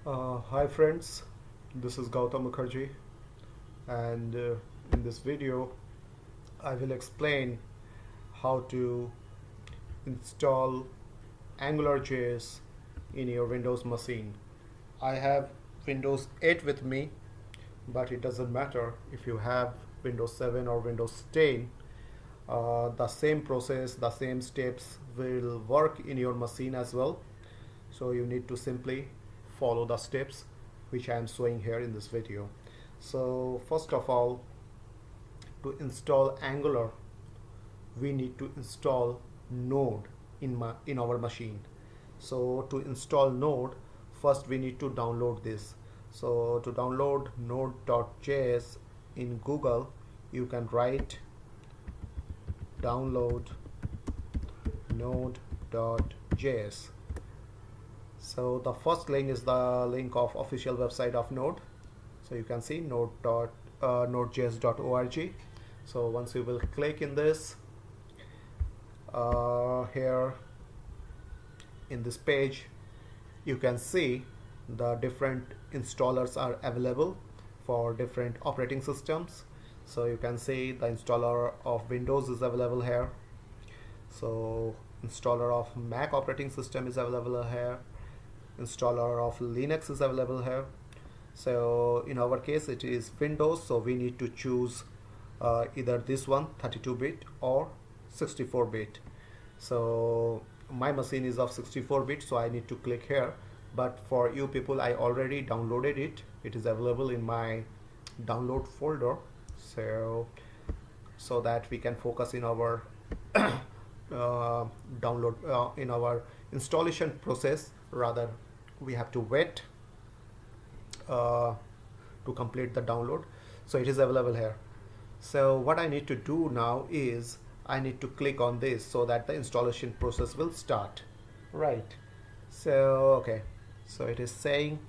Hi friends, this is Gautam Mukherjee, and in this video I will explain how to install Angular.js in your Windows machine. I have Windows 8 with me, but it doesn't matter if you have Windows 7 or Windows 10. The same process, the same steps will work in your machine as well. So you need to simply follow the steps which I am showing here in this video. So first of all, to install Angular, we need to install Node in our machine. So to install Node, first we need to download this. So to download node.js in Google, you can write download node.js. So the first link is the link of official website of Node. So you can see node.js.org. So once you will click in this, here in this page, you can see the different installers are available for different operating systems. So you can see the installer of Windows is available here. So installer of Mac operating system is available here. Installer of Linux is available here. So in our case it is Windows, so we need to choose either this one, 32-bit or 64-bit. So my machine is of 64-bit, so I need to click here. But for you people, I already downloaded it. It is available in my download folder. So that we can focus in our download in our installation process. Rather, we have to wait to complete the download. So it is available here. So what I need to do now is I need to click on this so that the installation process will start. Right. So okay. So it is saying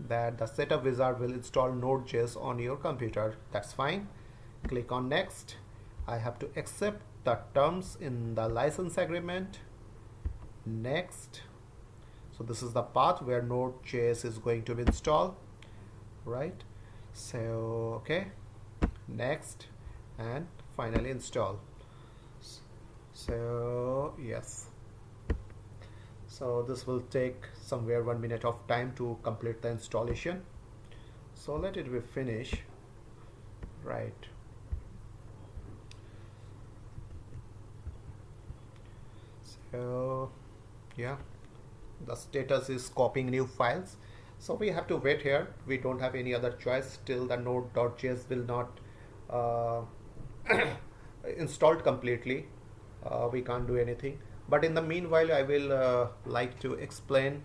that the setup wizard will install Node.js on your computer. That's fine. Click on next. I have to accept the terms in the license agreement. Next. So this is the path where Node.js is going to be installed, right? So okay, next, and finally install. So yes, so this will take somewhere 1 minute of time to complete the installation. So let it be finished, right? So yeah, the status is copying new files. So we have to wait here. We don't have any other choice till the node.js will not installed completely. We can't do anything. But in the meanwhile, I will like to explain.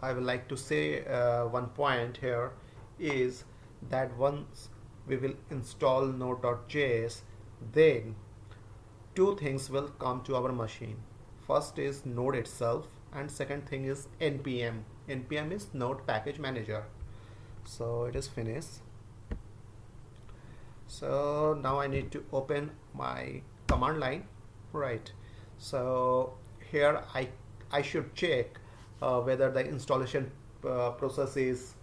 I will like to say one point here is that once we will install node.js, then two things will come to our machine. First is Node itself, and second thing is npm. Npm is Node Package Manager. So it is finished. So now I need to open my command line, right? So here I should check whether the installation process is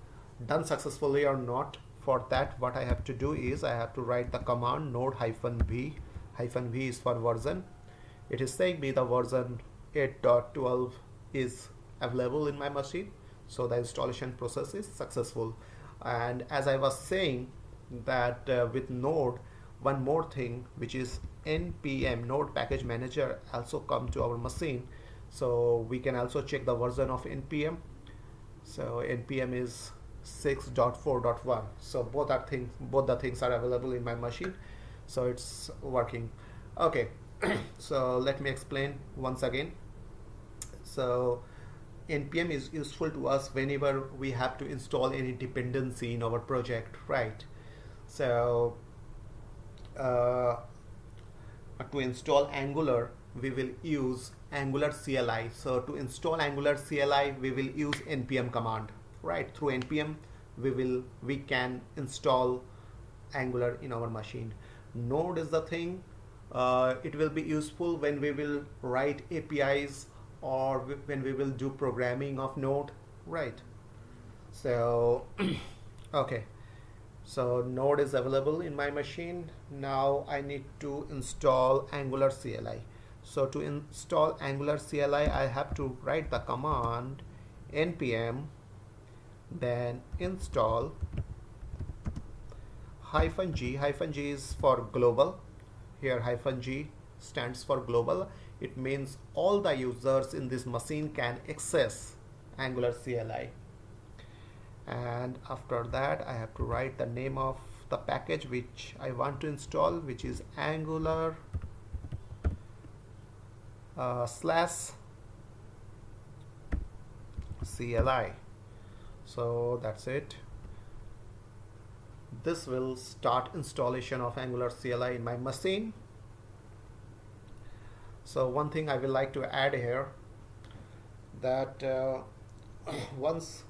done successfully or not. For that, what I have to do is I have to write the command node-v. -v is for version. It is saying me the version 8.12 is available in my machine, so the installation process is successful. And as I was saying that with Node, one more thing, which is npm, Node Package Manager, also come to our machine, so we can also check the version of npm. So npm is 6.4.1. so both the things are available in my machine, so it's working. Okay. So let me explain once again. So npm is useful to us whenever we have to install any dependency in our project, right? So to install Angular, we will use Angular CLI. So to install Angular CLI, we will use npm command, right? Through npm we can install Angular in our machine. Node is the thing. It will be useful when we will write APIs or when we will do programming of Node, right? So okay, so node is available in my machine. Now I need to install Angular CLI. So to install Angular CLI, I have to write the command npm then install -g. -g is for global. Here -g stands for global. It means all the users in this machine can access Angular CLI. And after that I have to write the name of the package which I want to install, which is Angular /CLI. So that's it. This will start installation of Angular CLI in my machine. So one thing I will like to add here, that once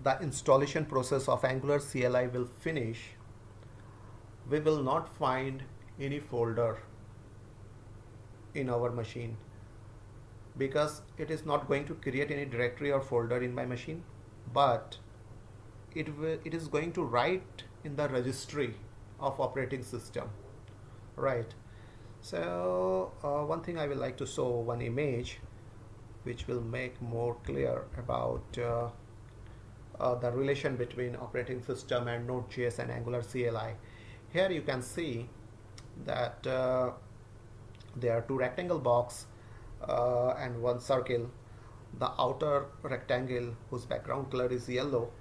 the installation process of Angular CLI will finish, we will not find any folder in our machine, because it is not going to create any directory or folder in my machine, but it is going to write in the registry of operating system, right? So one thing I will like to show one image which will make more clear about the relation between operating system and Node.js and Angular CLI. Here you can see that there are two rectangle box and one circle. The outer rectangle, whose background color is yellow,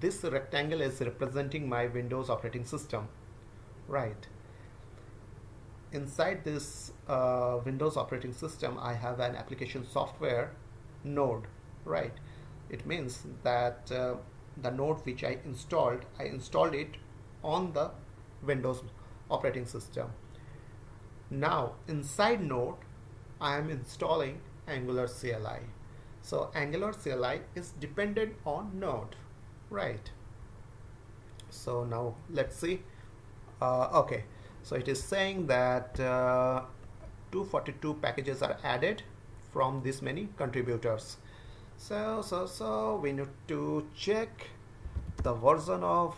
this rectangle is representing my Windows operating system, right? Inside this Windows operating system, I have an application software node, right? It means that the node which I installed it on the Windows operating system. Now inside node I am installing Angular CLI. So Angular CLI is dependent on node, right? So now let's see. Okay, so it is saying that 242 packages are added from this many contributors. So we need to check the version of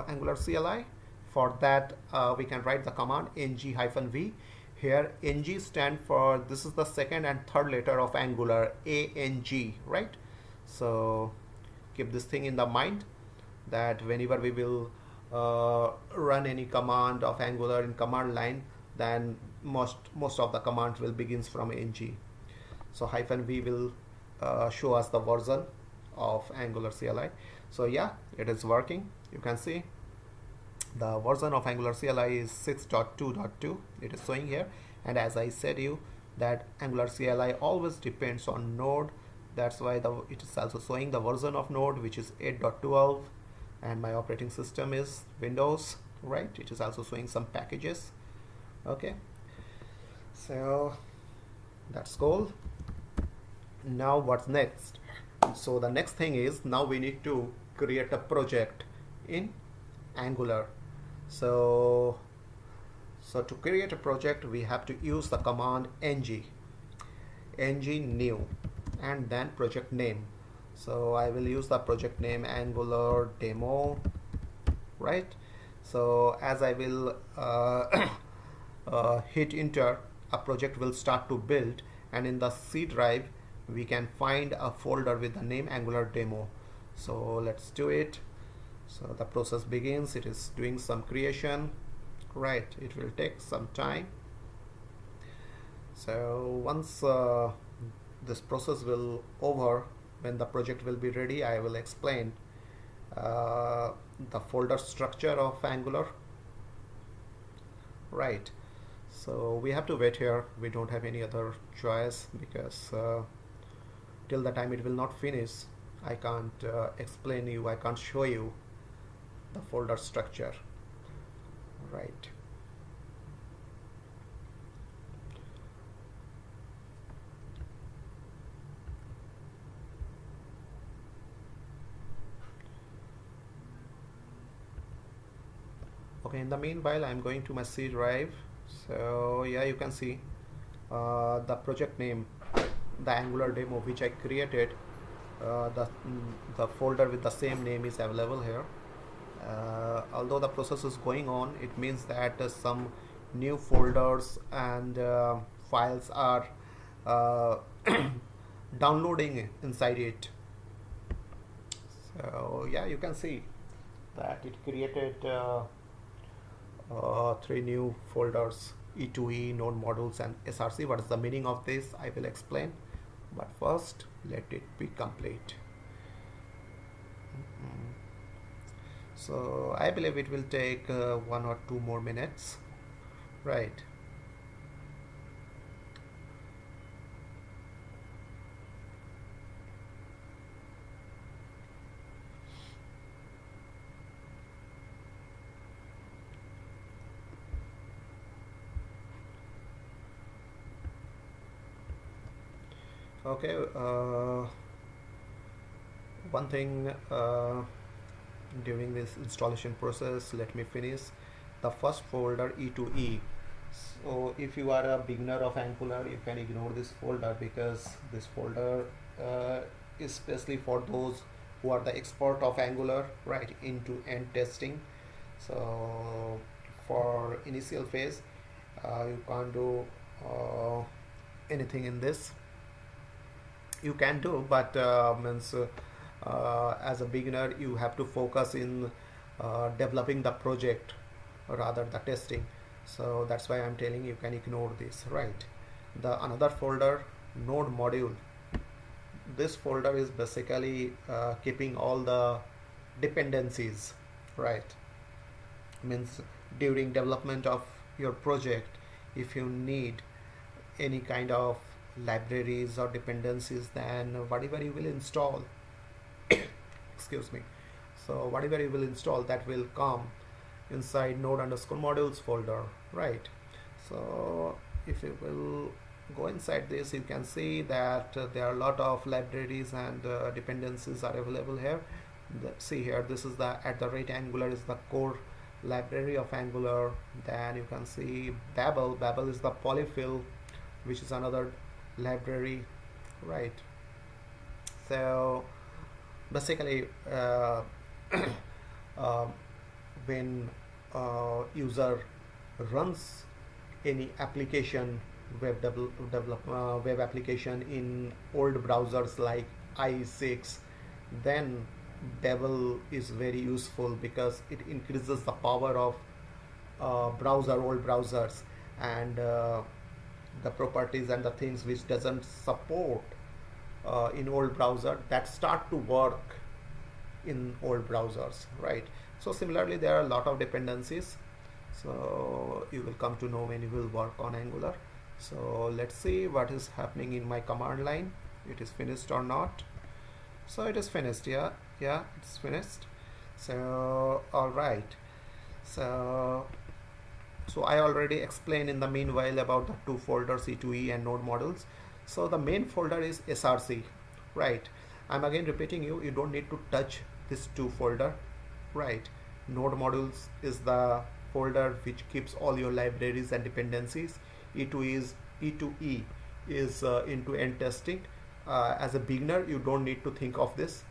Angular CLI. For that we can write the command ng-v. Here ng stand for, this is the second and third letter of Angular, ANG, right? So keep this thing in the mind, that whenever we will run any command of Angular in command line, then most of the commands will begins from ng. So -v will show us the version of Angular CLI. So yeah, it is working. You can see the version of Angular CLI is 6.2.2. It is showing here, and as I said you that Angular CLI always depends on node. That's why it is also showing the version of node, which is 8.12, and my operating system is Windows, right? It is also showing some packages. Okay, so that's cool. Now what's next? So the next thing is, now we need to create a project in Angular. So to create a project, we have to use the command ng new and then project name. So I will use the project name Angular demo, right? So as I will hit enter, a project will start to build, and in the C drive we can find a folder with the name Angular demo. So let's do it. So the process begins. It is doing some creation, right? It will take some time. So once this process will over, when the project will be ready, I will explain the folder structure of Angular, right? So we have to wait here. We don't have any other choice, because till the time it will not finish, I can't explain you, I can't show you the folder structure, right? Okay, in the meanwhile I'm going to my C drive. So yeah, you can see the project name the Angular demo which I created, the folder with the same name is available here. Although the process is going on, it means that some new folders and files are uh, downloading inside it. So yeah, you can see that it created 3 new folders: E2E, node modules, and SRC. What is the meaning of this? I will explain, but first let it be complete. So I believe it will take 1 or 2 more minutes, right? Okay, one thing during this installation process, let me finish the first folder, E2E. So if you are a beginner of Angular, you can ignore this folder, because this folder is especially for those who are the expert of Angular, right, into end testing. So for initial phase, you can't do anything in this. You can do, but as a beginner you have to focus in developing the project rather the testing. So that's why I'm telling you can ignore this, right? The another folder, node module. This folder is basically keeping all the dependencies, right? Means during development of your project, if you need any kind of libraries or dependencies, then whatever you will install excuse me, so whatever you will install, that will come inside node_modules folder, right? So if you will go inside this, you can see that there are a lot of libraries and dependencies are available here. See here, this is the @Angular is the core library of Angular. Then you can see Babel is the polyfill, which is another library, right? So basically when user runs any application, web application in old browsers like i6, then Babel is very useful, because it increases the power of old browsers, and the properties and the things which doesn't support in old browser, that start to work in old browsers, right? So similarly, there are a lot of dependencies, so you will come to know when you will work on Angular. So let's see what is happening in my command line. It is finished or not? So it is finished. Yeah, it's finished. So all right, so I already explained in the meanwhile about the 2 folders, E2E and node modules. So the main folder is SRC, right? I'm again repeating you don't need to touch this 2 folder, right? Node modules is the folder which keeps all your libraries and dependencies. E2E is into end testing. As a beginner, you don't need to think of this,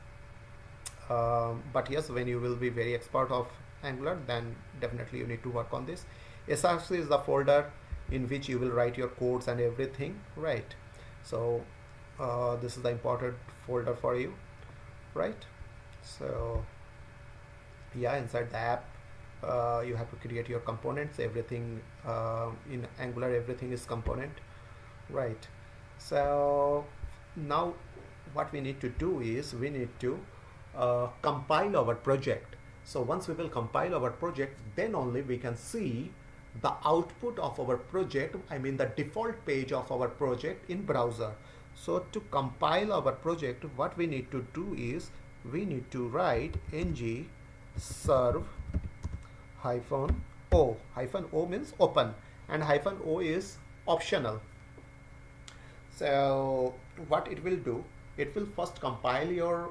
but yes, when you will be very expert of Angular, then definitely you need to work on this. SRC is the folder in which you will write your codes and everything, right? So this is the important folder for you, right? So yeah, inside the app you have to create your components. Everything in Angular, everything is component, right? So now what we need to do is we need to compile our project. So once we will compile our project, then only we can see the output of our project, I mean the default page of our project in browser. So to compile our project, what we need to do is we need to write ng serve -o. -o means open, and -o is optional. So what it will do, it will first compile your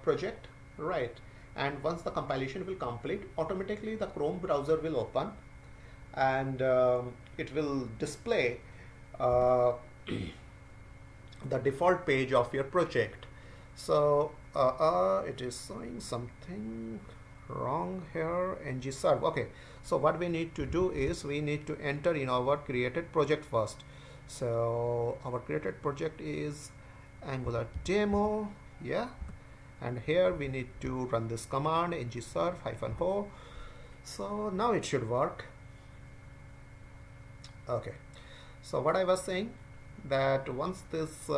project, right? And once the compilation will complete, automatically the Chrome browser will open, and it will display the default page of your project. So it is showing something wrong here. ng-serve. Okay, so what we need to do is we need to enter in our created project first. So our created project is Angular demo, yeah, and here we need to run this command ng-serve -o. So now it should work. Okay, so what I was saying, that once this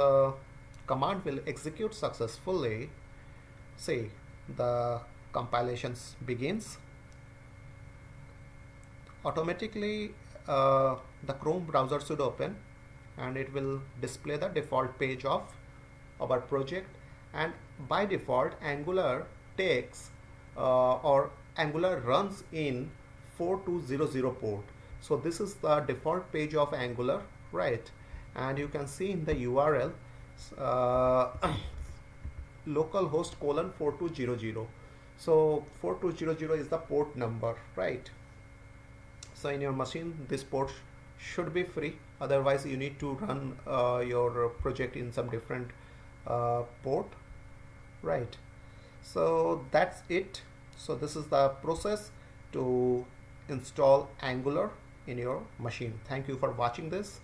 command will execute successfully, see, the compilations begins automatically. The Chrome browser should open and it will display the default page of our project, and by default Angular takes or Angular runs in 4200 port. So this is the default page of Angular, right? And you can see in the URL localhost :4200. So 4200 is the port number, right? So in your machine this port should be free, otherwise you need to run your project in some different port, right? So that's it. So this is the process to install Angular in your machine. Thank you for watching this.